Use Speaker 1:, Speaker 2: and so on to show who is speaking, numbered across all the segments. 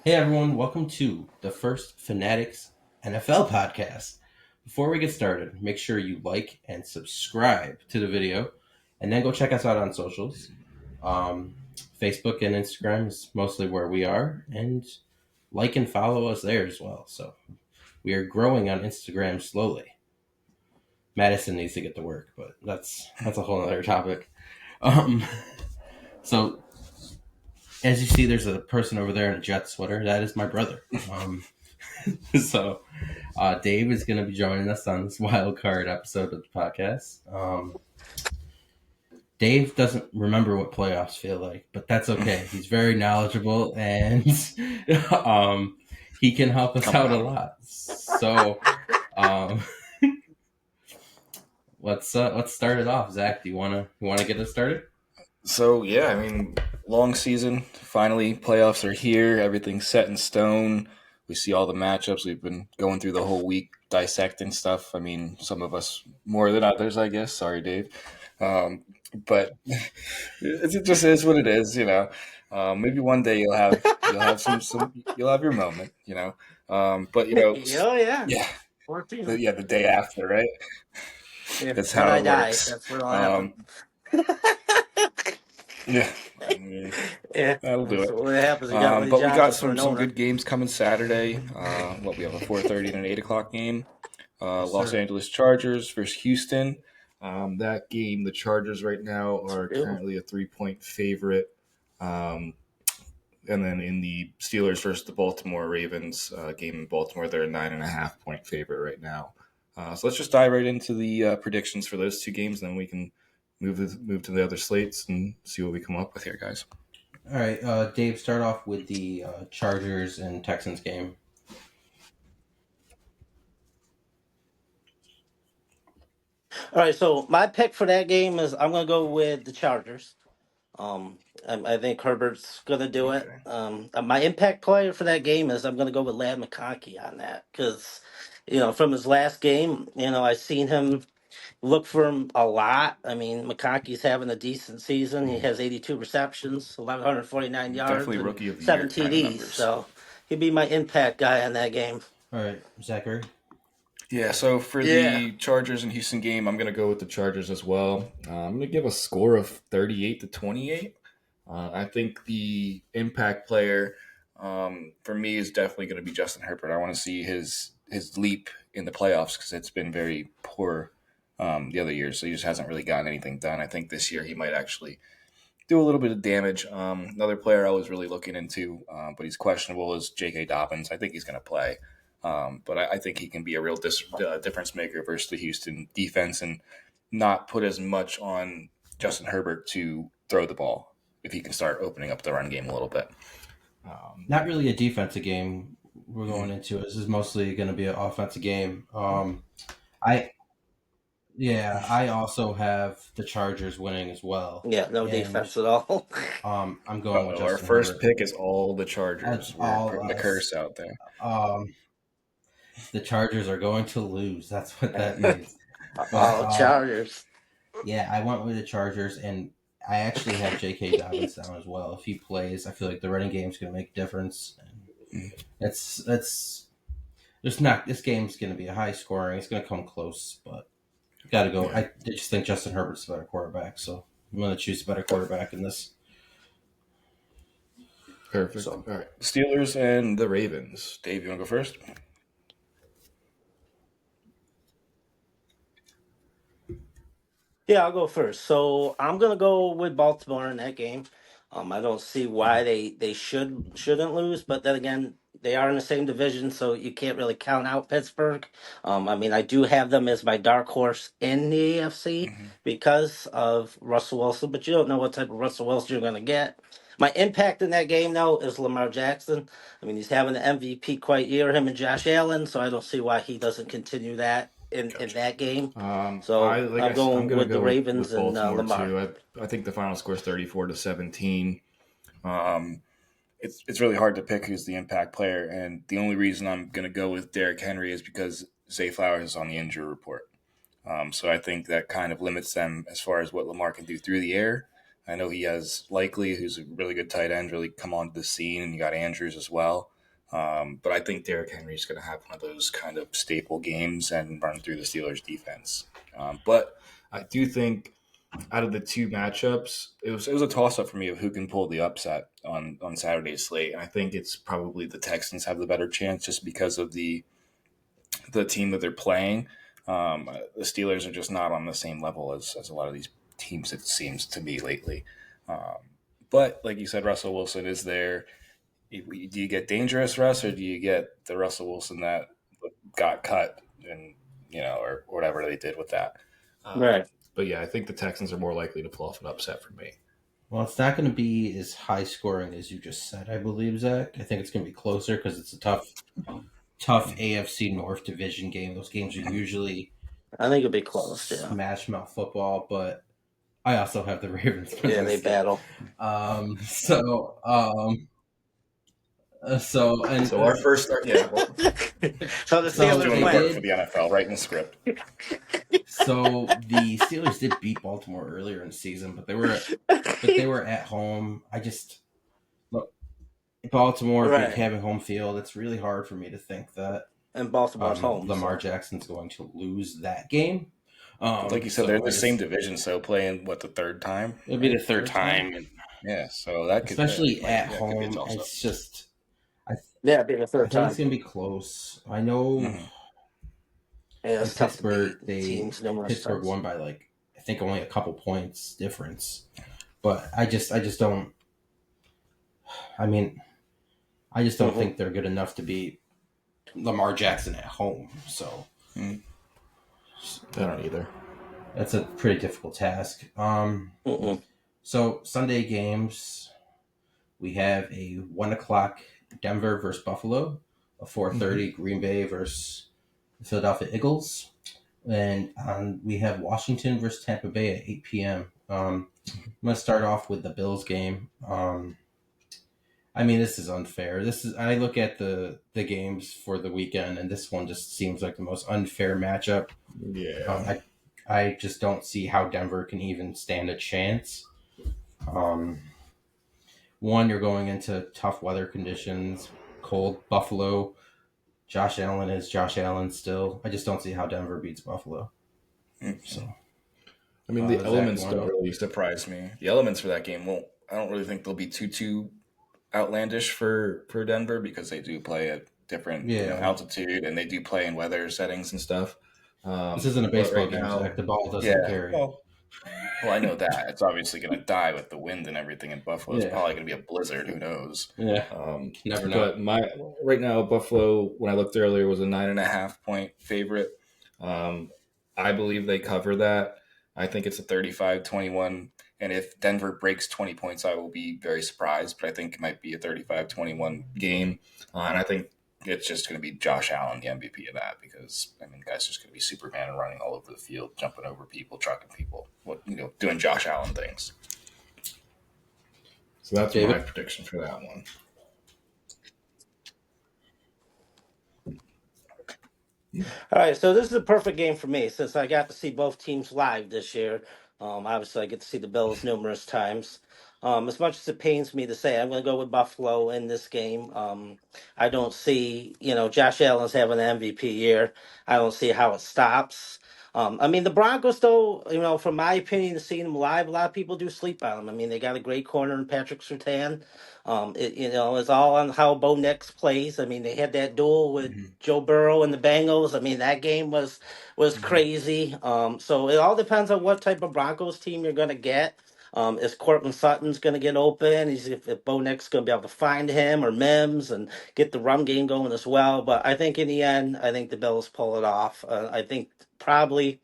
Speaker 1: Hey everyone, welcome to the first Fanatics NFL podcast. Before we get started, make sure you like and subscribe to the video, and then go check us out on socials. Um, Facebook and Instagram is mostly where we are, and like and follow us there as well. So we are growing on Instagram slowly. Madison needs to get to work, but that's a whole other topic. Um, so as you see, there's a person over there in a jet sweater. That is my brother. So Dave is going to be joining us on this wild card episode of the podcast. Dave doesn't remember what playoffs feel like, but that's okay. He's very knowledgeable and he can help us
Speaker 2: Coming
Speaker 1: out a
Speaker 2: out.
Speaker 1: lot. So um, let's start it off. Zach, do you wanna get us started?
Speaker 2: So yeah, I mean, long season. Finally, playoffs are here. Everything's set in stone. We see all the matchups. We've been going through the whole week dissecting stuff. I mean, some of us more than others, I guess. Sorry, Dave. But it just is what it is, you know. Maybe one day you'll have you'll have your moment, you know. But you know,
Speaker 3: Oh yeah,
Speaker 2: yeah,
Speaker 3: 14.
Speaker 2: the day after, right?
Speaker 3: If
Speaker 2: That's
Speaker 3: when
Speaker 2: how
Speaker 3: I
Speaker 2: it
Speaker 3: die,
Speaker 2: works.
Speaker 3: that's what'll happen.
Speaker 2: Um, yeah, I mean,
Speaker 3: Yeah,
Speaker 2: that'll do
Speaker 3: that's
Speaker 2: it.
Speaker 3: what happens. You got Willie
Speaker 2: But we got
Speaker 3: Johnson for an
Speaker 2: some
Speaker 3: owner.
Speaker 2: good games coming Saturday. What we have a 4:30 and an 8 o'clock game.
Speaker 1: Yes,
Speaker 2: Los
Speaker 1: sir.
Speaker 2: Angeles Chargers versus Houston. That game, the Chargers right now are
Speaker 3: Ew.
Speaker 2: currently a 3-point favorite. Um, and then in the Steelers versus the Baltimore Ravens game in Baltimore, they're a 9.5-point favorite right now. So let's just dive right into the predictions for those two games, and then we can move to the other slates and see what we come up with here, guys.
Speaker 1: All right, Dave, start off with the Chargers and Texans game.
Speaker 3: All right, so my pick for that game is I'm gonna go with the Chargers. Um, I think Herbert's gonna do it.
Speaker 2: Okay.
Speaker 3: My impact player for that game is I'm gonna go with Lad McConkey on that because, from his last game, I seen him look for him a lot. I mean, McConkey's having a decent season. He has 82 receptions, 1,149 yards,
Speaker 2: Definitely
Speaker 3: and
Speaker 2: rookie of the year
Speaker 3: 7
Speaker 2: kind of
Speaker 3: TDs.
Speaker 2: numbers.
Speaker 3: So he'd be my impact guy on that game.
Speaker 1: All right, Zachary.
Speaker 2: Yeah, so for
Speaker 3: Yeah.
Speaker 2: the Chargers and Houston game, I'm going to go with the Chargers as well. I'm going to give a score of 38-28. I think the impact player for me is definitely going to be Justin Herbert. I want to see his leap in the playoffs because it's been very poor the other years. So he just hasn't really gotten anything done. I think this year he might actually do a little bit of damage. Another player I was really looking into, but he's questionable, is J.K. Dobbins. I think he's going to play. But I think he can be a real difference maker versus the Houston defense and not put as much on Justin Herbert to throw the ball if he can start opening up the run game a little bit.
Speaker 1: Not really a defensive game we're going into. This is mostly going to be an offensive game. I Yeah, I also have the Chargers winning as well,
Speaker 3: Yeah, no
Speaker 1: and
Speaker 3: defense at all.
Speaker 1: I'm going with
Speaker 2: Our
Speaker 1: Justin
Speaker 2: first
Speaker 1: Herbert.
Speaker 2: pick is all the
Speaker 1: That's
Speaker 2: Chargers. We're
Speaker 1: all
Speaker 2: putting the
Speaker 1: us.
Speaker 2: curse out there.
Speaker 1: Um, the Chargers are going to lose. That's what that means. But
Speaker 3: Oh, Chargers.
Speaker 1: yeah, I went with the Chargers, and I actually have J.K. Dobbins down as well. If he plays, I feel like the running game's going to make a difference. And it's there's not this game's going to be a high scoring. It's going to come close, but got to go.
Speaker 2: Yeah,
Speaker 1: I just think Justin Herbert's a better quarterback, so I'm going to choose a better quarterback in this.
Speaker 2: perfect.
Speaker 1: So
Speaker 2: All right, Steelers and the Ravens. Dave, you want to go first?
Speaker 3: Yeah, I'll go first. So I'm gonna go with Baltimore in that game. I don't see why they shouldn't lose, but then again, they are in the same division, so you can't really count out Pittsburgh. I mean, I do have them as my dark horse in the AFC
Speaker 2: Mm-hmm.
Speaker 3: because of Russell Wilson, but you don't know what type of Russell Wilson you're gonna get. My impact in that game, though, is Lamar Jackson. I mean, he's having an MVP quite year, him and Josh Allen, so I don't see why he doesn't continue that in
Speaker 2: Gotcha.
Speaker 3: that game.
Speaker 2: I
Speaker 3: So
Speaker 2: like
Speaker 3: I'm
Speaker 2: I'm
Speaker 3: going
Speaker 2: gonna
Speaker 3: with the
Speaker 2: go
Speaker 3: Ravens
Speaker 2: with
Speaker 3: and
Speaker 2: Baltimore
Speaker 3: Lamar.
Speaker 2: too. I think the final score is 34-17. Um, it's really hard to pick who's the impact player, and the only reason I'm gonna go with Derrick Henry is because Zay Flowers is on the injury report. So I think that kind of limits them as far as what Lamar can do through the air. I know he has Likely, who's a really good tight end, really come onto the scene, and you got Andrews as well. But I think Derrick Henry's going to have one of those kind of staple games and run through the Steelers' defense. But I do think out of the two matchups, it was a toss up for me of who can pull the upset on Saturday's slate. And I think it's probably the Texans have the better chance just because of the team that they're playing. The Steelers are just not on the same level as a lot of these teams, it seems to me lately. But like you said, Russell Wilson is there. Do you get dangerous Russ, or do you get the Russell Wilson that got cut and or whatever they did with that?
Speaker 3: Right.
Speaker 2: But yeah, I think the Texans are more likely to pull off an upset for me.
Speaker 1: Well, it's not going to be as high scoring as you just said, I believe, Zach. I think it's going to be closer because it's a tough AFC North division game. Those games are usually
Speaker 3: I think it'll be close. Yeah.
Speaker 1: smash mouth football, but I also have the Ravens.
Speaker 3: Yeah, they battle.
Speaker 2: So our first start, yeah. Well,
Speaker 3: So the
Speaker 1: So
Speaker 3: Steelers
Speaker 2: doing the
Speaker 3: win.
Speaker 2: work for the NFL, writing the script.
Speaker 1: So the Steelers did beat Baltimore earlier in the season, but they were at home. Look, Baltimore
Speaker 3: Right.
Speaker 1: having home field. It's really hard for me to think that
Speaker 3: And Baltimore's home.
Speaker 1: Lamar Jackson's going to lose that game.
Speaker 2: Like you said, they're in the same division, so playing the third time?
Speaker 1: It'll be the third time,
Speaker 2: And, yeah, so that could
Speaker 1: especially at
Speaker 2: could be a
Speaker 1: home.
Speaker 2: toss-up.
Speaker 1: It's just
Speaker 3: Yeah, it'll be the
Speaker 1: I
Speaker 3: third
Speaker 1: think
Speaker 3: time.
Speaker 1: it's gonna be close. I know.
Speaker 2: Mhm.
Speaker 3: Yeah, it's tough to
Speaker 1: Pittsburgh,
Speaker 3: beat teams numerous
Speaker 1: Pittsburgh
Speaker 3: times.
Speaker 1: won by I think only a couple points difference, but I just don't. I mean, I just don't think they're good enough to beat Lamar Jackson at home. So
Speaker 2: I don't either.
Speaker 1: that's a pretty difficult task. So Sunday games, we have a 1:00 Denver versus Buffalo, a 4:30 Green Bay versus the Philadelphia Eagles, and we have Washington versus Tampa Bay at 8 p.m. I'm going to start off with the Bills game. I mean, this is unfair. I look at the games for the weekend, and this one just seems like the most unfair matchup.
Speaker 2: Yeah.
Speaker 1: I just don't see how Denver can even stand a chance. One, you're going into tough weather conditions, cold Buffalo. Josh Allen is Josh Allen still. I just don't see how Denver beats Buffalo. So,
Speaker 2: I mean, the
Speaker 1: Zach,
Speaker 2: elements
Speaker 1: wanna
Speaker 2: don't
Speaker 1: go?
Speaker 2: really surprise me. The elements for that game won't. I don't really think they'll be too outlandish for Denver because they do play at different altitude and they do play in weather settings and stuff.
Speaker 1: This isn't a
Speaker 2: but
Speaker 1: baseball
Speaker 2: right
Speaker 1: game,
Speaker 2: now,
Speaker 1: Zach. The ball doesn't carry.
Speaker 2: Well, I know that it's obviously going to die with the wind and everything in Buffalo. It's
Speaker 1: Yeah.
Speaker 2: probably going to be a blizzard. Who knows?
Speaker 1: Yeah, never know.
Speaker 2: But right now, Buffalo, when I looked earlier, was a 9.5-point favorite. I believe they cover that. I think it's a 35-21. And if Denver breaks 20 points, I will be very surprised. But I think it might be a 35-21 game. And I think it's just going to be Josh Allen, the MVP of that, because I mean, the guy's just going to be Superman and running all over the field, jumping over people, trucking people, doing Josh Allen things. So that's
Speaker 1: David?
Speaker 2: my prediction for that one.
Speaker 3: All right, so this is a perfect game for me since I got to see both teams live this year. Obviously, I get to see the Bills numerous times. As much as it pains me to say, I'm going to go with Buffalo in this game. I don't see, Josh Allen's having an MVP year. I don't see how it stops. I mean, the Broncos, though, from my opinion, seeing them live, a lot of people do sleep on them. I mean, they got a great corner in Patrick Surtain. It's all on how Bo Nix plays. I mean, they had that duel with Joe Burrow and the Bengals. I mean, that game was crazy. So it all depends on what type of Broncos team you're going to get. Is Cortland Sutton's going to get open? If Bo Nix going to be able to find him or Mims and get the run game going as well? But I think in the end, I think the Bills pull it off. I think probably.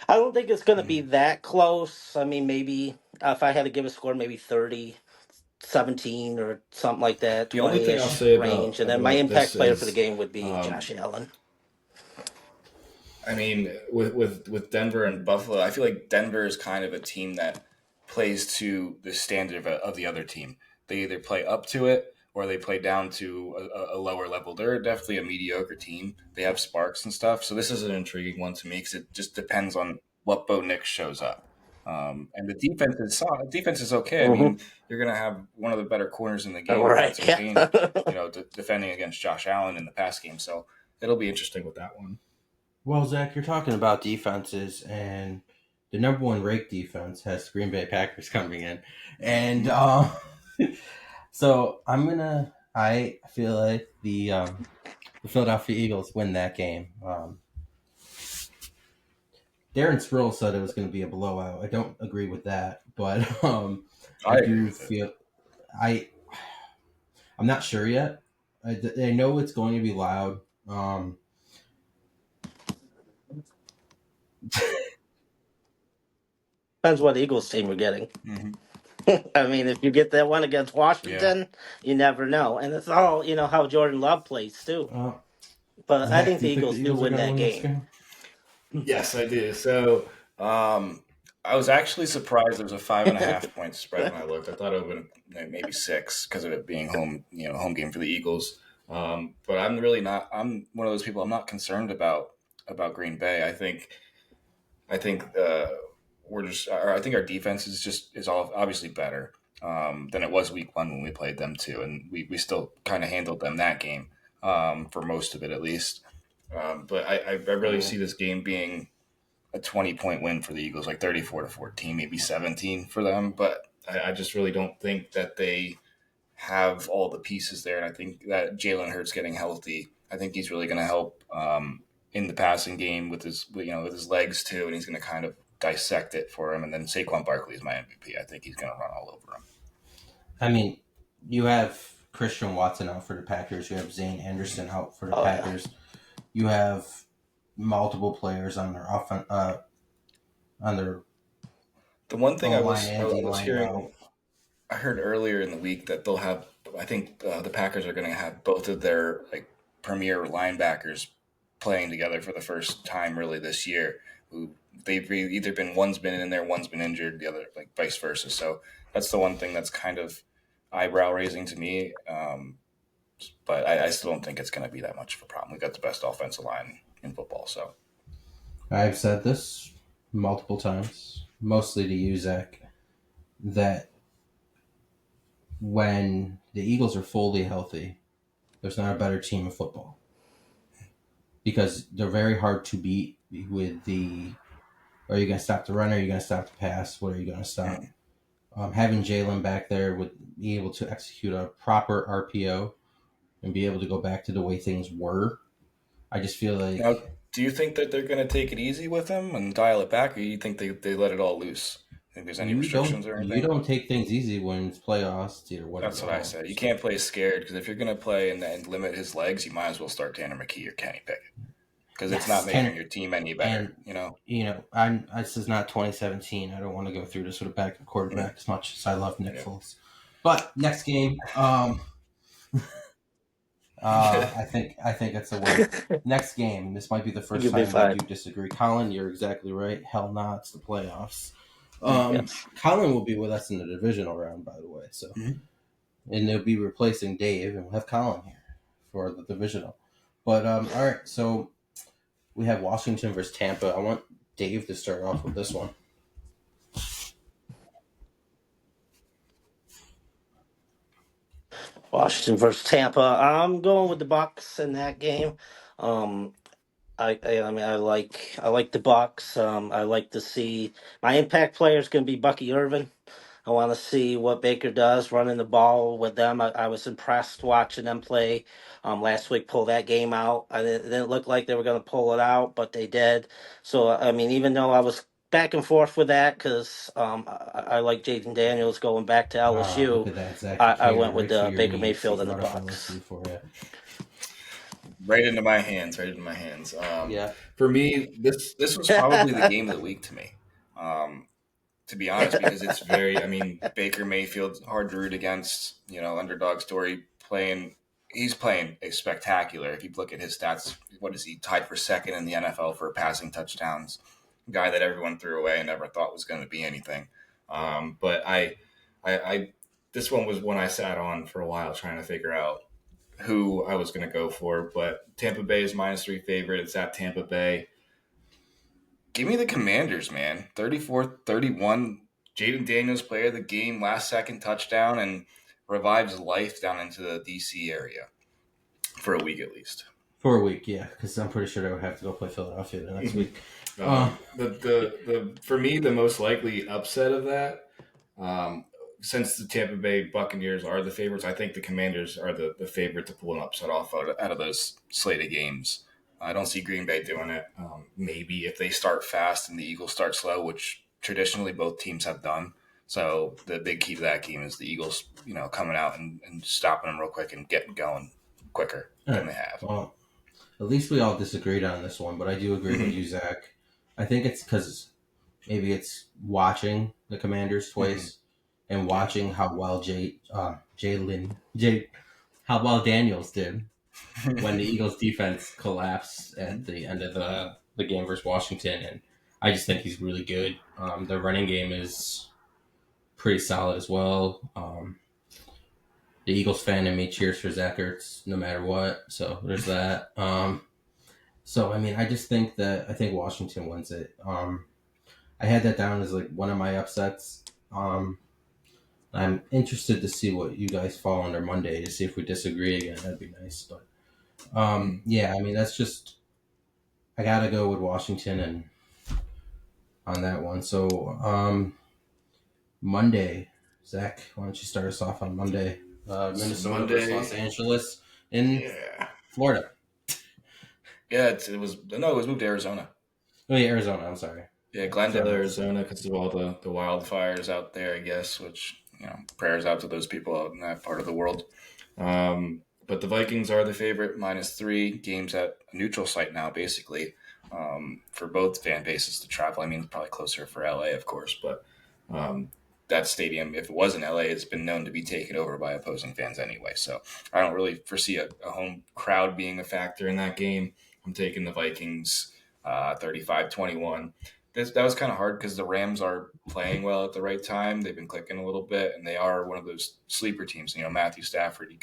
Speaker 3: I don't think it's going to be that close. I mean, maybe if I had to give a score, maybe 30-17 or something like that,
Speaker 2: The only thing I'll
Speaker 3: 20-ish
Speaker 2: say
Speaker 3: range. And then my
Speaker 2: about
Speaker 3: impact
Speaker 2: this
Speaker 3: player for the
Speaker 2: is,
Speaker 3: game would be Josh Allen.
Speaker 2: I mean, with Denver and Buffalo, I feel like Denver is kind of a team that plays to the standard of the other team. They either play up to it or they play down to a lower level. They're definitely a mediocre team. They have sparks and stuff. So this is an intriguing one to me because it just depends on what Bo Nix shows up. And the defense is solid. Defense is okay. I
Speaker 3: Hmm.
Speaker 2: mean, you're going to have one of the better corners in the game with
Speaker 3: Right.
Speaker 2: Patrick
Speaker 3: Yeah.
Speaker 2: Sertain, defending against Josh Allen in the pass game. So it'll be interesting with that one.
Speaker 1: Well, Zach, you're talking about defenses, and the number one ranked defense has the Green Bay Packers coming in, and so I feel like the Philadelphia Eagles win that game. Darren Sproles said it was going to be a blowout. I don't agree with that, but I
Speaker 2: I agree
Speaker 1: do
Speaker 2: with it.
Speaker 1: feel I I'm not sure yet. I know it's going to be loud.
Speaker 3: Depends what Eagles team we're getting.
Speaker 2: Mm-hmm.
Speaker 3: I mean, if you get that one against
Speaker 2: Yeah.
Speaker 3: Washington, you never know. And it's all, how Jordan Love plays, too.
Speaker 1: Uh,
Speaker 3: But I
Speaker 1: Zach,
Speaker 3: think
Speaker 1: do
Speaker 3: the
Speaker 1: you think the
Speaker 3: Eagles do
Speaker 1: Eagles are
Speaker 3: win
Speaker 1: going to
Speaker 3: that
Speaker 1: win this
Speaker 3: game.
Speaker 1: game?
Speaker 2: Yes, I do. So I was actually surprised there was a 5.5 point spread when I looked. I thought it would have been maybe 6 because of it being home game for the Eagles. But I'm really not. I'm one of those people. I'm not concerned about Green Bay. I think we're just. I think our defense is all obviously better than it was week 1 when we played them too, and we still kind of handled them that game for most of it at least. But I really
Speaker 3: Mhm.
Speaker 2: see this game being a 20-point win for the Eagles, like 34-14, maybe 17 for them. But I just really don't think that they have all the pieces there. And I think that Jalen Hurts getting healthy, I think he's really going to help in the passing game with his legs too. And he's going to kind of dissect it for him. And then Saquon Barkley is my MVP. I think he's going to run all over him.
Speaker 1: I mean, you have Christian Watson out for the Packers. You have Zane Anderson out for the
Speaker 3: Oh, yeah.
Speaker 1: Packers. You have multiple players on their on their
Speaker 2: The one thing
Speaker 1: O
Speaker 2: I
Speaker 1: line
Speaker 2: was I
Speaker 1: and D
Speaker 2: was
Speaker 1: line
Speaker 2: hearing,
Speaker 1: out.
Speaker 2: I heard earlier in the week that they'll have. I think the Packers are going to have both of their premier linebackers playing together for the first time really this year. Who they've either been one's been in there, one's been injured, the other vice versa. So that's the one thing that's kind of eyebrow raising to me. But I still don't think it's going to be that much of a problem. We've got the best offensive line in football. So
Speaker 1: I've said this multiple times, mostly to you, Zach, that when the Eagles are fully healthy, there's not a better team in football because they're very hard to beat with the. Are you going to stop the run? Are you going to stop the pass? What are you going to stop?
Speaker 2: mhm.
Speaker 1: Having Jalen back there would be able to execute a proper RPO and be able to go back to the way things were. I just feel
Speaker 2: Now,
Speaker 1: like
Speaker 2: do you think that they're going to take it easy with him and dial it back, or you think they let it all loose? Think there's any restrictions or
Speaker 1: you
Speaker 2: anything?
Speaker 1: don't take things easy when it's playoffs. It's either win or
Speaker 2: That's
Speaker 1: go
Speaker 2: what I
Speaker 1: home.
Speaker 2: said. You
Speaker 1: So
Speaker 2: can't play scared because if you're going to play and limit his legs, you might as well start Tanner McKee or Kenny Pickett because it's not
Speaker 1: yes,
Speaker 2: making your team any better.
Speaker 1: and I'm this is not 2017. I don't want to go through this with a backup
Speaker 2: Mm,
Speaker 1: quarterback as much as I love Nick
Speaker 2: yeah.
Speaker 1: Foles. But next game, I think it's a win. Next game, this might be the first
Speaker 3: You'll be
Speaker 1: time we
Speaker 3: fine.
Speaker 1: do disagree. Colin, you're exactly right. Hell no, it's the playoffs.
Speaker 2: Mm,
Speaker 3: Yes.
Speaker 1: Colin will be with us in the divisional round, by the way. So,
Speaker 2: mhm.
Speaker 1: and they'll be replacing Dave, and we'll have Colin here for the divisional. But all right, so we have Washington versus Tampa. I want Dave to start off with this one.
Speaker 3: Washington versus Tampa. I'm going with the Bucks in that game. Um, I mean I like the Bucks. I like to see my impact player is going to be Bucky Irvin. I want to see what Baker does running the ball with them. I was impressed watching them play last week. Pull that game out. It didn't look like they were going to pull it out, but they did. So I mean, even though I was back and forth with that because I like Jaden Daniels going back to
Speaker 1: Ah, look
Speaker 3: LSU,
Speaker 1: at that, Zach. He
Speaker 3: I
Speaker 1: catered
Speaker 3: went with
Speaker 1: right to
Speaker 3: the
Speaker 1: your
Speaker 3: Baker
Speaker 1: needs. He
Speaker 3: Mayfield and the
Speaker 1: brought up
Speaker 3: Bucks.
Speaker 1: LSU for you.
Speaker 2: Right into my hands. Right into my hands.
Speaker 1: Yeah.
Speaker 2: For me, this was probably the game of the week to me. To be honest, because it's very. I mean, Baker Mayfield's hard to root against. Underdog story playing. He's playing a spectacular. If you look at his stats, what is he tied for second in the NFL for passing touchdowns? Guy that everyone threw away and never thought was going to be anything. But I, this one was one I sat on for a while trying to figure out who I was going to go for. But Tampa Bay is -3 favorite. It's at Tampa Bay. Give me the Commanders, man. 34-31. Jaden Daniels, player of the game, last second touchdown, and revives life down into the DC area for a week at least.
Speaker 1: For a week, yeah, because I'm pretty sure they would have to go play Philadelphia the next week.
Speaker 2: The for me, the most likely upset of that, um, since the Tampa Bay Buccaneers are the favorites, I think the Commanders are the favorite to pull an upset off out of those slated games. I don't see Green Bay doing it. Maybe if they start fast and the Eagles start slow, which traditionally both teams have done. So the big key to that game is the Eagles, coming out and stopping them real quick and getting going quicker
Speaker 1: All
Speaker 2: than
Speaker 1: right.
Speaker 2: they have.
Speaker 1: Well, at least we all disagreed on this one, but I do agree with you, Zach. I think it's because maybe it's watching the Commanders twice and watching how well how well Daniels did when the Eagles defense collapsed at the end of the game versus Washington, and I just think he's really good. The running game is pretty solid as well. The Eagles fan in me cheers for Zach Ertz no matter what, so there's that. So I mean, I think Washington wins it. I had that down as like one of my upsets. I'm interested to see what you guys fall under Monday to see if we disagree again. That'd be nice, but yeah, I mean that's just I gotta go with Washington and on that one. So Monday, Zach, why don't you start us off on Monday? Minnesota versus Los Angeles in Florida.
Speaker 2: Yeah, it was moved to Arizona.
Speaker 1: Oh yeah, Arizona. I'm sorry.
Speaker 2: Yeah, Glendale, Arizona, because of all the wildfires out there, I guess. Which prayers out to those people out in that part of the world. But the Vikings are the favorite, -3 games at a neutral site now, basically, for both fan bases to travel. I mean, probably closer for LA, of course, but that stadium, if it was in LA, it's been known to be taken over by opposing fans anyway. So I don't really foresee a home crowd being a factor in that game. I'm taking the Vikings 35-21. That was kind of hard because the Rams are playing well at the right time. They've been clicking a little bit, and they are one of those sleeper teams. Matthew Stafford, you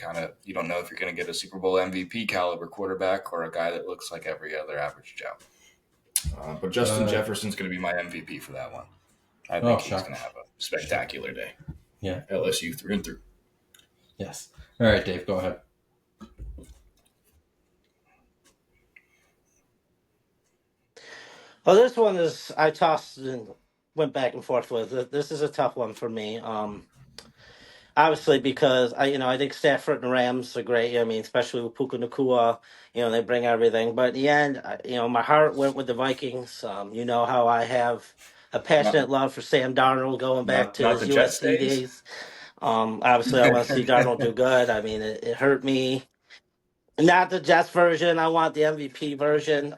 Speaker 2: don't know if you're going to get a Super Bowl MVP caliber quarterback or a guy that looks like every other average Joe. But Justin Jefferson's going to be my MVP for that one. I think he's going to have a spectacular day.
Speaker 1: Yeah.
Speaker 2: LSU through and through.
Speaker 1: Yes. All right, Dave, go ahead.
Speaker 3: Well, this one is I tossed and went back and forth with. This is a tough one for me. Obviously because I think Stafford and the Rams are great. I mean, especially with Puka Nakua, they bring everything. But in the end, my heart went with the Vikings. You know how I have a passionate love for Sam Darnold going back to
Speaker 2: not
Speaker 3: his
Speaker 2: the Jets
Speaker 3: USC
Speaker 2: days.
Speaker 3: days. Obviously, I want to see Darnold do good. I mean, it hurt me. Not the Jets version. I want the MVP version.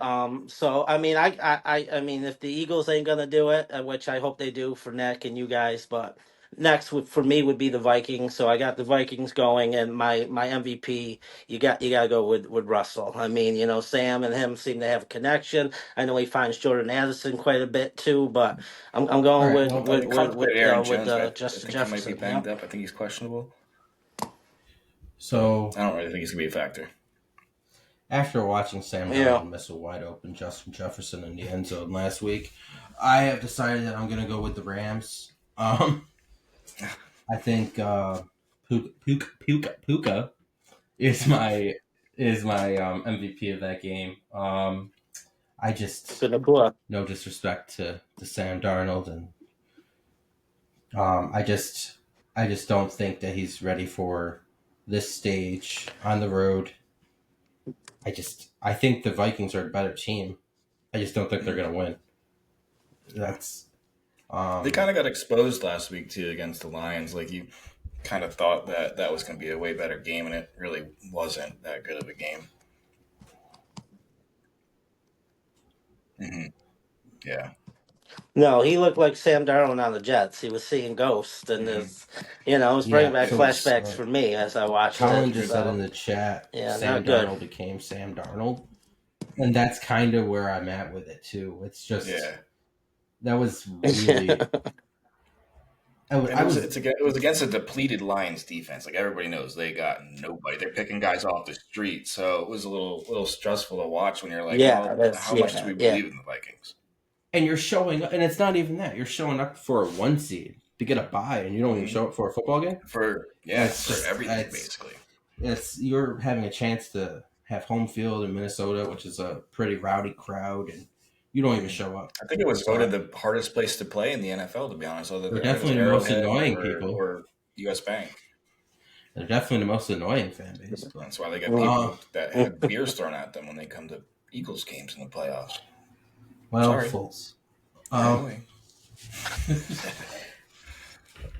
Speaker 3: So I mean, I mean, if the Eagles ain't gonna do it, which I hope they do for Nick and you guys, but next for me would be the Vikings. So I got the Vikings going, and my MVP. You got to go with Russell. I mean, Sam and him seem to have a connection. I know he finds Jordan Addison quite a bit too, but I'm going
Speaker 1: right,
Speaker 3: with
Speaker 2: Aaron Jones,
Speaker 3: Justin
Speaker 2: I think
Speaker 3: Jefferson.
Speaker 2: he might be banged up. I think he's questionable.
Speaker 1: So
Speaker 2: I don't really think he's gonna be a factor.
Speaker 1: After watching Sam Darnold miss a wide open Justin Jefferson in the end zone last week, I have decided that I'm going to go with the Rams. I think Puka is my MVP of that game. I just no disrespect to Sam Darnold, and I just don't think that he's ready for this stage on the road. I think the Vikings are a better team. I just don't think they're going to win. That's
Speaker 2: they kind of got exposed last week too against the Lions. Like you kind of thought that was going to be a way better game, and it really wasn't that good of a game. Mm-hmm. Yeah.
Speaker 3: No, he looked like Sam Darnold on the Jets. He was seeing ghosts, and it was bringing back flashbacks for me as I watched
Speaker 1: Colin
Speaker 3: it.
Speaker 1: just said in the chat, Sam
Speaker 3: not good.
Speaker 1: Darnold became Sam Darnold, and that's kind of where I'm at with it too. It's just that was really.
Speaker 2: It was against a depleted Lions defense. Like everybody knows, they got nobody. They're picking guys off the street, so it was a little stressful to watch when you're like, how much do we believe in the Vikings?
Speaker 1: and you're showing up, and it's not even that. You're showing up for a 1 seed to get a bye, and you don't even show up for a football game.
Speaker 2: For
Speaker 1: It's
Speaker 2: for
Speaker 1: just
Speaker 2: everything basically.
Speaker 1: it's you're having a chance to have home field in Minnesota, which is a pretty rowdy crowd, and you don't even show up.
Speaker 2: I think it was
Speaker 1: So
Speaker 2: voted the hardest place to play in the NFL, to be honest. Other
Speaker 1: they're
Speaker 2: than, I think it was
Speaker 1: definitely the most
Speaker 2: Arrowhead
Speaker 1: annoying people.
Speaker 2: or US Bank.
Speaker 1: They're definitely the most annoying fan base. But
Speaker 2: That's why they get people that have beers thrown at them when they come to Eagles games in the playoffs.
Speaker 1: well,
Speaker 2: Sorry.
Speaker 1: fools.
Speaker 2: Annoying.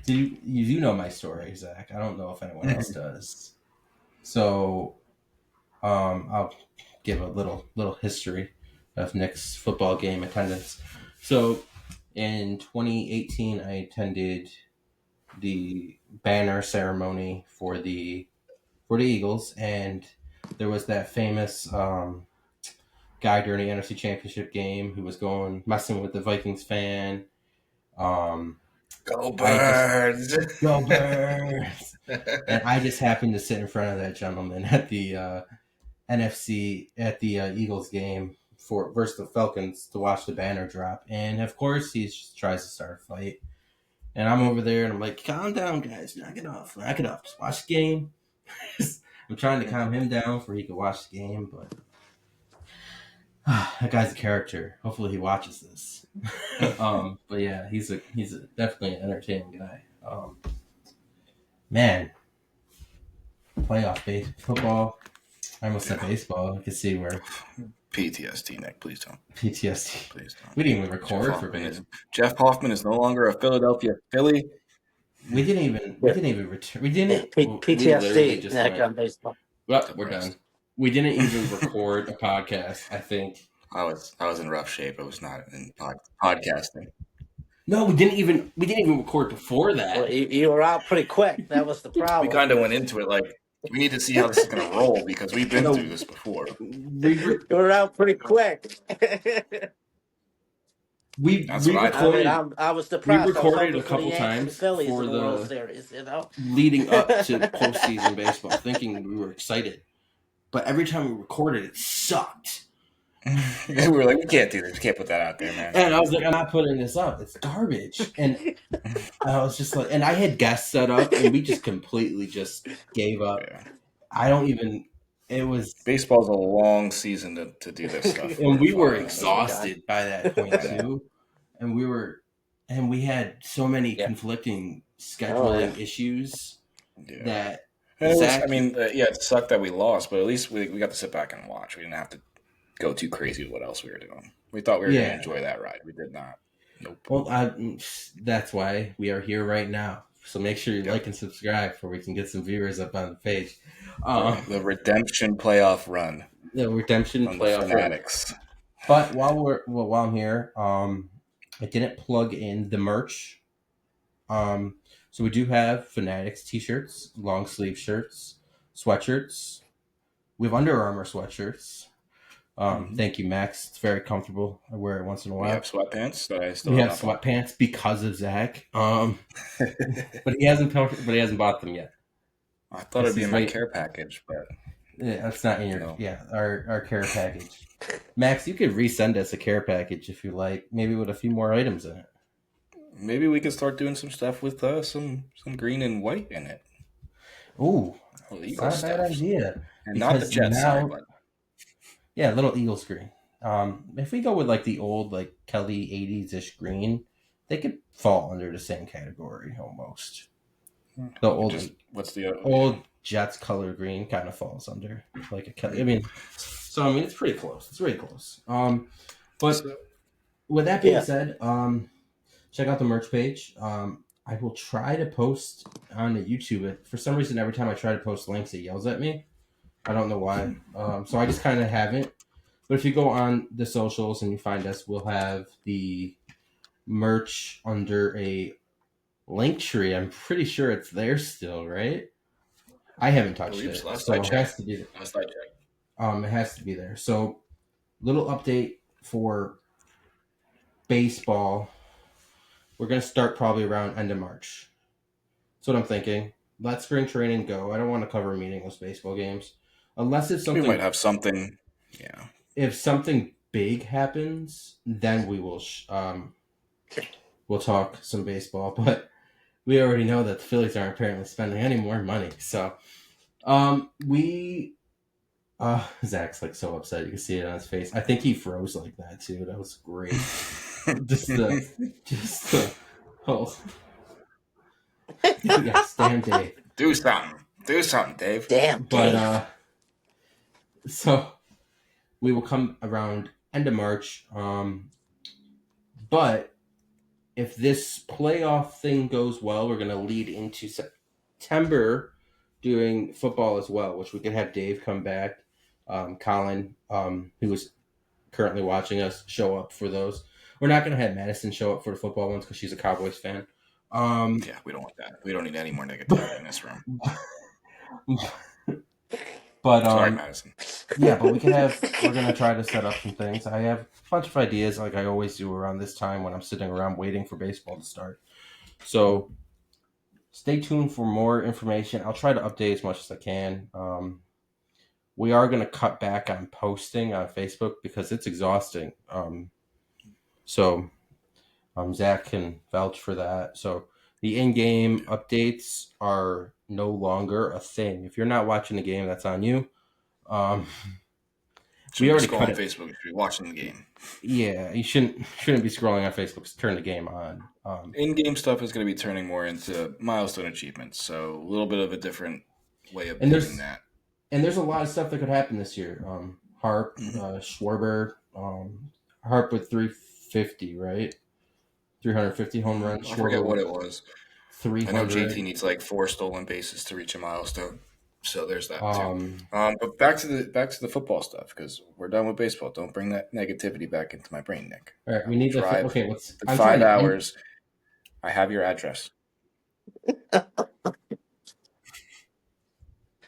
Speaker 1: You know my story, Zach. I don't know if anyone else does. So, I'll give a little history of Nick's football game attendance. So, in 2018, I attended the banner ceremony for the Eagles, and there was that famous guy during the NFC Championship game who was messing with the Vikings fan.
Speaker 2: Go Birds!
Speaker 1: Go Birds! And I just happened to sit in front of that gentleman at the Eagles game versus the Falcons to watch the banner drop, and of course he just tries to start a fight, and I'm over there and I'm like, calm down, guys, knock it off, just watch the game. I'm trying to calm him down so he can watch the game, but that guy's a character. Hopefully he watches this. But yeah, he's definitely an entertaining guy. Man, playoff football. I almost said baseball. I can see where
Speaker 2: PTSD, Nick. Please don't.
Speaker 1: PTSD.
Speaker 2: Please don't.
Speaker 1: We didn't even record for baseball.
Speaker 2: Jeff Hoffman is no longer a Philadelphia Philly.
Speaker 1: We didn't even return. We didn't
Speaker 3: PTSD. Nick on baseball.
Speaker 1: Well, we're done. We didn't even record a podcast. I think
Speaker 2: I was in rough shape. I was not in podcasting.
Speaker 1: No, we didn't even record before that.
Speaker 3: Well, you were out pretty quick. That was the problem.
Speaker 2: We kind of went into it like, we need to see how this is going to roll because we've been through this before.
Speaker 3: You were out pretty quick.
Speaker 1: we recorded.
Speaker 3: I was depressed.
Speaker 1: We recorded a couple times
Speaker 3: for
Speaker 1: the
Speaker 3: World Series,
Speaker 1: leading up to postseason baseball, thinking we were excited. But every time we recorded, it sucked.
Speaker 2: We were like, we can't do this. We can't put that out there, man.
Speaker 1: And I was like, I'm not putting this up. It's garbage. And I was just like, and I had guests set up, and we just completely just gave up. Yeah. I don't even. It was
Speaker 2: baseball's a long season to do this stuff,
Speaker 1: and we were exhausted by that point too. And we had so many conflicting scheduling issues that.
Speaker 2: It sucked that we lost, but at least we got to sit back and watch. We didn't have to go too crazy with what else we were doing. We thought we were going to enjoy that ride. We did not. Nope.
Speaker 1: Well, that's why we are here right now. So make sure you like and subscribe so we can get some viewers up on the page.
Speaker 2: The redemption playoff run.
Speaker 1: The redemption playoff
Speaker 2: Fanatics.
Speaker 1: But while I'm here, I didn't plug in the merch. So we do have Fanatics t-shirts, long sleeve shirts, sweatshirts. We have Under Armour sweatshirts. Thank you, Max. It's very comfortable. I wear it once in a while.
Speaker 2: We have sweatpants that I still
Speaker 1: have sweatpants because of Zach. But he hasn't bought them yet.
Speaker 2: I thought it'd be in my care package, but
Speaker 1: yeah, that's not in your our care package. Max, you could resend us a care package if you like, maybe with a few more items in it.
Speaker 2: Maybe we could start doing some stuff with some green and white in it.
Speaker 1: Ooh, that's not a bad idea.
Speaker 2: And not the Jets side, but
Speaker 1: yeah, a little Eagles green. If we go with like the old like Kelly 80s-ish green, they could fall under the same category almost. The old old Jets color green kind of falls under like a Kelly. It's pretty close. It's really close. But with that being said, check out the merch page. I will try to post on the YouTube. For some reason, every time I try to post links, it yells at me. I don't know why. So I just kind of haven't. But if you go on the socials and you find us, we'll have the merch under a link tree. I'm pretty sure it's there still, right? I haven't touched it. So it has to be there. It has to be there. So little update for baseball. We're going to start probably around end of March. That's what I'm thinking. Let spring training go. I don't want to cover meaningless baseball games. Unless it's something...
Speaker 2: We might have something,
Speaker 1: If something big happens, then we will we'll talk some baseball. But we already know that the Phillies aren't apparently spending any more money. So we Zach's like so upset. You can see it on his face. I think he froze like that too. That was great. just the oh yes, damn Dave.
Speaker 2: Do something, Dave.
Speaker 3: Damn,
Speaker 1: But
Speaker 3: Dave.
Speaker 1: So we will come around end of March. But if this playoff thing goes well, we're gonna lead into September doing football as well, which we can have Dave come back, Colin, who is currently watching us, show up for those. We're not gonna have Madison show up for the football ones because she's a Cowboys fan.
Speaker 2: Yeah, we don't want that. We don't need any more negativity in this room.
Speaker 1: But
Speaker 2: Sorry, Madison.
Speaker 1: yeah, but we're gonna try to set up some things. I have a bunch of ideas like I always do around this time when I'm sitting around waiting for baseball to start. So stay tuned for more information. I'll try to update as much as I can. We are gonna cut back on posting on Facebook because it's exhausting. So Zach can vouch for that. So the in-game updates are no longer a thing. If you're not watching the game, that's on you. We already cut it.
Speaker 2: Facebook if you're watching the game.
Speaker 1: Yeah, you shouldn't be scrolling on Facebook to turn the game on.
Speaker 2: In-game stuff is going to be turning more into milestone achievements, so a little bit of a different way of doing that.
Speaker 1: And there's a lot of stuff that could happen this year. Harp, Schwarber, Harp with 350, right? 350 home runs.
Speaker 2: I forget what it was.
Speaker 1: 300.
Speaker 2: I know JT needs like 4 stolen bases to reach a milestone. So there's that too. But back to the football stuff because we're done with baseball. Don't bring that negativity back into my brain, Nick.
Speaker 1: All right, we need to drive. Okay, let's
Speaker 2: 5 hours. I have your address.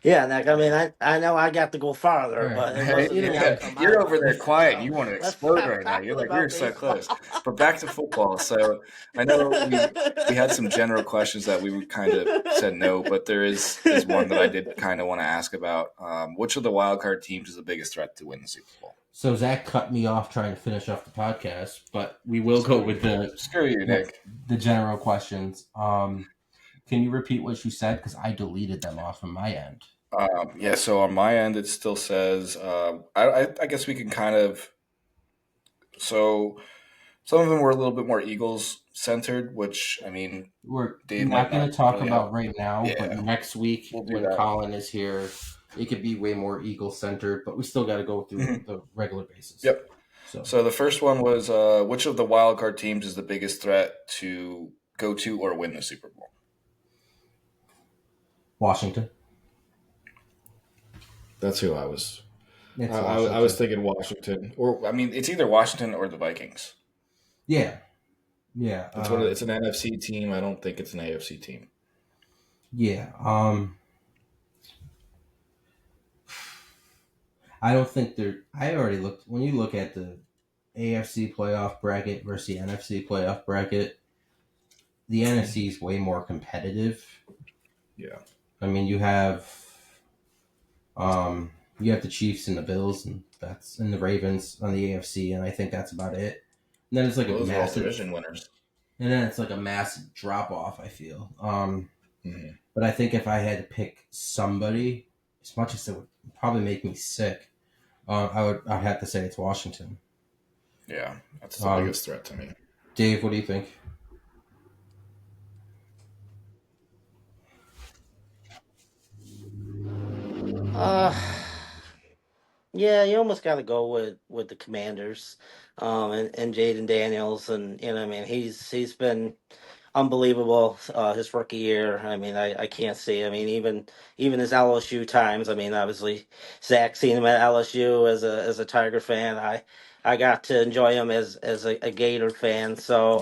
Speaker 3: Yeah, Nick. I mean, I know I got to go farther,
Speaker 1: Right.
Speaker 3: but it wasn't the outcome.
Speaker 2: You're over there quiet. You want to explode right now. You're like, we're so close. But back to football. So I know we had some general questions that we kind of said no, but there is one that I did kind of want to ask about. Which of the wild card teams is the biggest threat to win the Super Bowl?
Speaker 1: So Zach cut me off trying to finish off the podcast, but we will go with the general questions. Can you repeat what you said? Because I deleted them off on my end.
Speaker 2: Yeah, so on my end, it still says, I guess we can kind of, so some of them were a little bit more Eagles-centered, which, I mean,
Speaker 1: we're
Speaker 2: Dave
Speaker 1: not going to talk about right now,
Speaker 2: Yeah.
Speaker 1: but next week when Colin is here, it could be way more Eagles-centered, but we still got to go through the regular basis.
Speaker 2: Yep. So the first one was, which of the wild card teams is the biggest threat to go to or win the Super Bowl?
Speaker 1: Washington.
Speaker 2: That's who I was. I was thinking Washington, or I mean, it's either Washington or the Vikings.
Speaker 1: Yeah.
Speaker 2: It's an NFC team. I don't think it's an AFC team.
Speaker 1: Yeah. I don't think they're. I already looked. When you look at the AFC playoff bracket versus the NFC playoff bracket, the NFC is way more competitive.
Speaker 2: Yeah.
Speaker 1: I mean, you have the Chiefs and the Bills, and the Ravens on the AFC, and I think that's about it. And then it's like
Speaker 2: a massive division winners.
Speaker 1: And then it's like a massive drop off. I feel. But I think if I had to pick somebody, as much as it would probably make me sick, I'd have to say it's Washington.
Speaker 2: Yeah, that's the biggest threat to me.
Speaker 1: Dave, what do you think?
Speaker 3: Yeah, you almost got to go with the Commanders, and Jaden Daniels, and I mean, he's been unbelievable his rookie year. I mean, I can't see. I mean, even his LSU times. I mean, obviously Zach seen him at LSU as a Tiger fan. I got to enjoy him as a Gator fan. So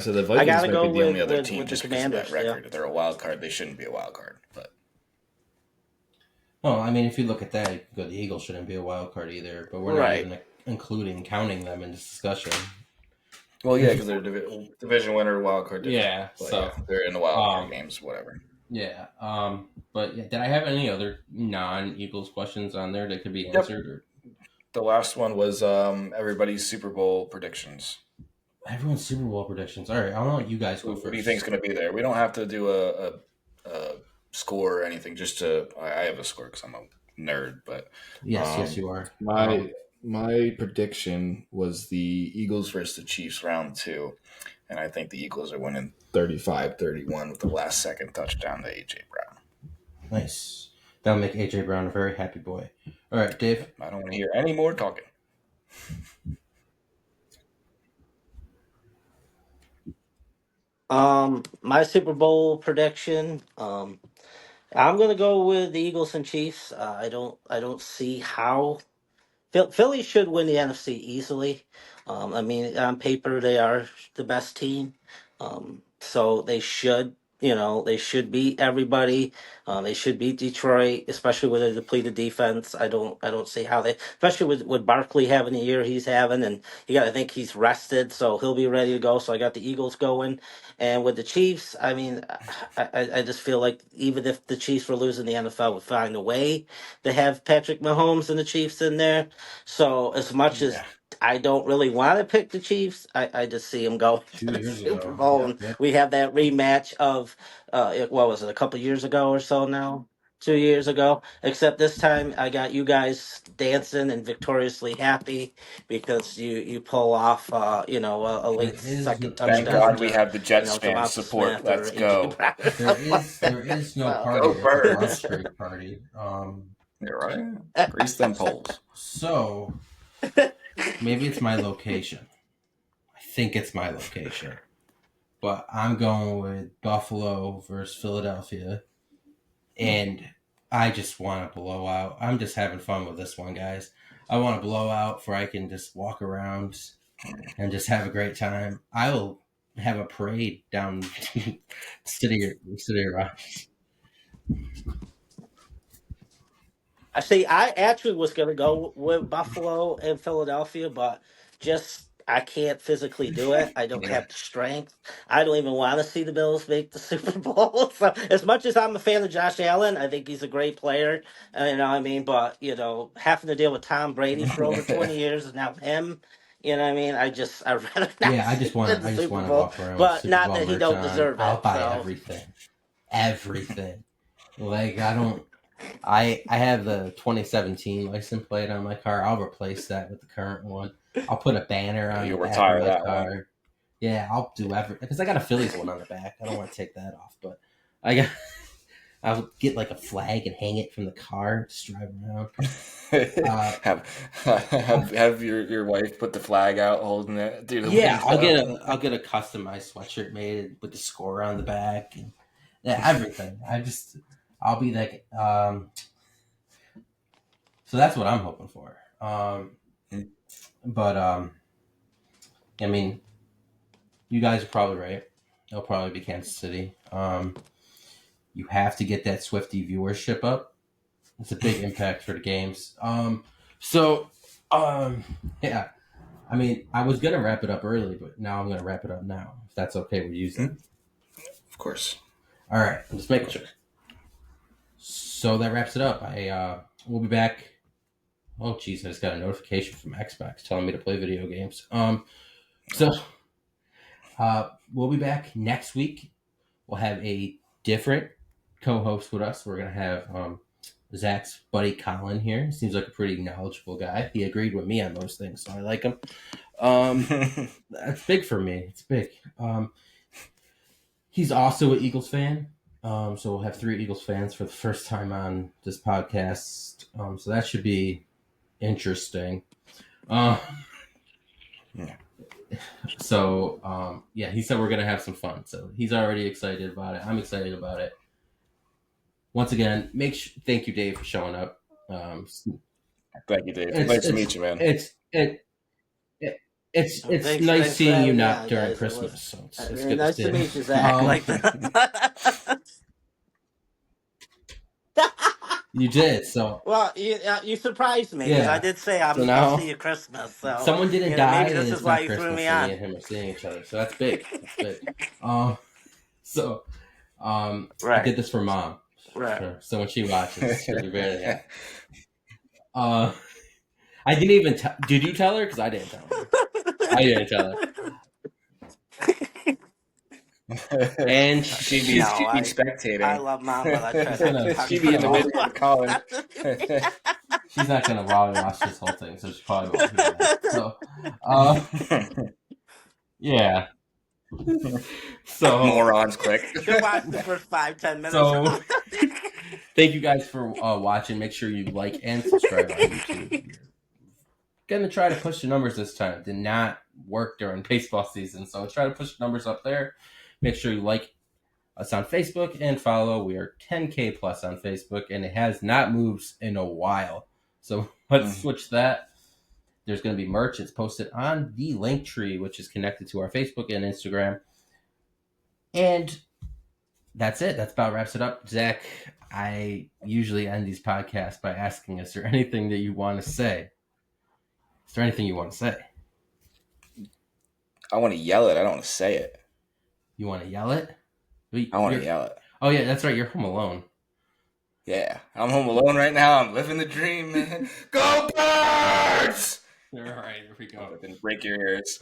Speaker 2: so the Vikings
Speaker 3: gotta
Speaker 2: might
Speaker 3: go
Speaker 2: be the only other team
Speaker 3: with
Speaker 2: just
Speaker 3: the
Speaker 2: because of
Speaker 3: Commanders.
Speaker 2: that record. Yeah. They're a wild card. They shouldn't be a wild card, but.
Speaker 1: Well, I mean, if you look at that, the Eagles shouldn't be a wild card either, but we're not even counting them in this discussion.
Speaker 2: Well, yeah, because they're division winner, wild card.
Speaker 1: Yeah, so
Speaker 2: they're in the wild card games, whatever.
Speaker 1: Yeah, but did I have any other non-Eagles questions on there that could be answered?
Speaker 2: The last one was everybody's Super Bowl predictions.
Speaker 1: Everyone's Super Bowl predictions. All right, I want you guys go
Speaker 2: Who do you think is
Speaker 1: first.
Speaker 2: going to be there? We don't have to do a score or anything. Just to, I have a score because I'm a nerd. But
Speaker 1: Yes,
Speaker 2: um,
Speaker 1: you are.
Speaker 2: my prediction was the Eagles versus the Chiefs round two, and I think the Eagles are winning 35-31 with the last second touchdown to AJ Brown.
Speaker 1: Nice. That'll make AJ Brown a very happy boy. All right, Dave.
Speaker 2: I don't want to hear any more talking.
Speaker 3: My Super Bowl prediction. I'm gonna go with the Eagles and Chiefs. I don't see how Philly should win the NFC easily. I mean, on paper, they are the best team. So they should, they should beat everybody. They should beat Detroit, especially with a depleted defense. I don't see how they, especially with Barkley having the year he's having, and I think he's rested, so he'll be ready to go. So I got the Eagles going, and with the Chiefs, I mean, I just feel like even if the Chiefs were losing, the NFL would find a way to have Patrick Mahomes and the Chiefs in there. So as much as
Speaker 2: Yeah,
Speaker 3: I don't really want to pick the Chiefs, I just see them going to
Speaker 1: 2
Speaker 3: the
Speaker 1: years
Speaker 3: Super
Speaker 1: ago.
Speaker 3: Bowl,
Speaker 1: Yep,
Speaker 3: and
Speaker 1: yep.
Speaker 3: we have that rematch of what was it, a couple years ago or so now. 2 years ago, except this time I got you guys dancing and victoriously happy because you pull off a
Speaker 1: There
Speaker 3: late
Speaker 1: is
Speaker 3: second
Speaker 2: thank
Speaker 1: there
Speaker 3: touchdown
Speaker 2: God
Speaker 1: is
Speaker 2: we
Speaker 3: to
Speaker 2: have the Jets fans
Speaker 3: Devonta
Speaker 2: support.
Speaker 3: Smith or
Speaker 2: Let's
Speaker 3: AJ
Speaker 2: go.
Speaker 3: Brown or something like
Speaker 1: there
Speaker 3: that.
Speaker 1: is no
Speaker 3: So
Speaker 1: party
Speaker 2: Go
Speaker 1: like a love
Speaker 2: Birds.
Speaker 1: streak party.
Speaker 2: You're right. Grease them poles.
Speaker 1: So maybe it's my location. I think it's my location, but I'm going with Buffalo versus Philadelphia, and I just want to blow out. I'm just having fun with this one, guys. I want to blow out where I can just walk around and just have a great time. I will have a parade down city around.
Speaker 3: I see. I actually was going to go with Buffalo and Philadelphia, but just I can't physically do it. I don't
Speaker 2: Yeah.
Speaker 3: have the strength. I don't even want to see the Bills make the Super Bowl. So, as much as I'm a fan of Josh Allen, I think he's a great player. You know what I mean? But having to deal with Tom Brady for over 20 years and now him. You know what I mean? I'd rather not
Speaker 1: Yeah,
Speaker 3: see him in the
Speaker 1: I just
Speaker 3: Super
Speaker 1: want to
Speaker 3: Bowl,
Speaker 1: walk around with
Speaker 3: but
Speaker 1: Super
Speaker 3: not
Speaker 1: Bowl
Speaker 3: that he
Speaker 1: merch
Speaker 3: don't
Speaker 1: on.
Speaker 3: deserve
Speaker 1: I'll
Speaker 3: it.
Speaker 1: buy
Speaker 3: So
Speaker 1: everything. Like I don't. I have the 2017 license plate on my car. I'll replace that with the current one. I'll put a banner
Speaker 2: Yeah,
Speaker 1: on the
Speaker 2: you'll
Speaker 1: back of
Speaker 2: retire
Speaker 1: my
Speaker 2: that one.
Speaker 1: car. Yeah, I'll do everything because I got a Phillies one on the back. I don't want to take that off, but I got. I'll get like a flag and hang it from the car. Just drive around. Uh,
Speaker 2: have your wife put the flag out holding it through the
Speaker 1: yeah,
Speaker 2: window.
Speaker 1: I'll get a customized sweatshirt made with the score on the back and yeah, everything. I'll be like so that's what I'm hoping for. But I mean, you guys are probably right. It'll probably be Kansas City. You have to get that Swifty viewership up. It's a big impact for the games. So um, yeah. I mean, I was gonna wrap it up early, but now I'm gonna wrap it up now. If that's okay with you, Zach.
Speaker 2: Of course.
Speaker 1: All right, I'm just making sure. So that wraps it up. We'll be back. Oh, geez, I just got a notification from Xbox telling me to play video games. So we'll be back next week. We'll have a different co-host with us. We're gonna have Zach's buddy Colin here. He seems like a pretty knowledgeable guy. He agreed with me on most things, so I like him. That's big for me. It's big. He's also an Eagles fan. So we'll have 3 Eagles fans for the first time on this podcast. So that should be interesting. Uh,
Speaker 2: Yeah.
Speaker 1: So yeah, he said we're gonna have some fun. So he's already excited about it. I'm excited about it. Once again, thank you, Dave, for showing up.
Speaker 2: Thank you, Dave.
Speaker 1: It's
Speaker 2: Nice to
Speaker 1: it's
Speaker 2: meet you, man.
Speaker 1: it's it, it it's nice
Speaker 3: thanks for
Speaker 1: seeing you
Speaker 3: having me
Speaker 1: not
Speaker 3: on,
Speaker 1: during
Speaker 3: guys. It was
Speaker 1: Christmas. So it's good to
Speaker 3: nice
Speaker 1: see
Speaker 3: to
Speaker 1: you.
Speaker 3: meet you, Zach. Like that.
Speaker 1: You did. So
Speaker 3: Well, you surprised me because I
Speaker 1: yeah.
Speaker 3: did say
Speaker 1: So
Speaker 3: I'll see
Speaker 1: now
Speaker 3: you Christmas. So
Speaker 1: someone didn't die,
Speaker 3: maybe
Speaker 1: and
Speaker 3: this is
Speaker 1: it's
Speaker 3: why
Speaker 1: not
Speaker 3: you threw
Speaker 1: Christmas,
Speaker 3: me
Speaker 1: and me
Speaker 3: on.
Speaker 1: and him are seeing each other. So that's big. That's big. Um, so I
Speaker 3: Right,
Speaker 1: did this for mom.
Speaker 3: right.
Speaker 1: So when she watches, she'll be very happy. Uh, I didn't even tell. Did you tell her? Because I didn't tell her. I didn't tell her. And
Speaker 2: she'd be
Speaker 3: No, I
Speaker 2: spectating.
Speaker 3: love mom, but I try
Speaker 1: She's
Speaker 3: not
Speaker 1: gonna-
Speaker 3: to talk
Speaker 2: She'd
Speaker 3: about
Speaker 2: be in the
Speaker 1: gonna-
Speaker 2: middle of calling.
Speaker 1: she's not gonna probably watch this whole thing, so she probably won't hear that. So, yeah. So
Speaker 2: Morons click.
Speaker 3: She'll watch the first 5-10 minutes.
Speaker 1: So, thank you guys for watching. Make sure you like and subscribe on YouTube. We're gonna try to push the numbers this time. Did not work during baseball season, so try to push the numbers up there. Make sure you like us on Facebook and follow. We are 10K plus on Facebook, and it has not moved in a while. So let's switch that. There's going to be merch. It's posted on the link tree, which is connected to our Facebook and Instagram. And that's it. That about wraps it up. Zach, I usually end these podcasts by asking, is there anything that you want to say? Is there anything you want to say?
Speaker 2: I want to yell it. I don't want to say it.
Speaker 1: You want to yell it?
Speaker 2: I want to yell it.
Speaker 1: Oh, yeah, that's right. You're home alone.
Speaker 2: Yeah, I'm home alone right now. I'm living the dream, man. Go Birds!
Speaker 1: All right, here we go.
Speaker 2: Then break your ears.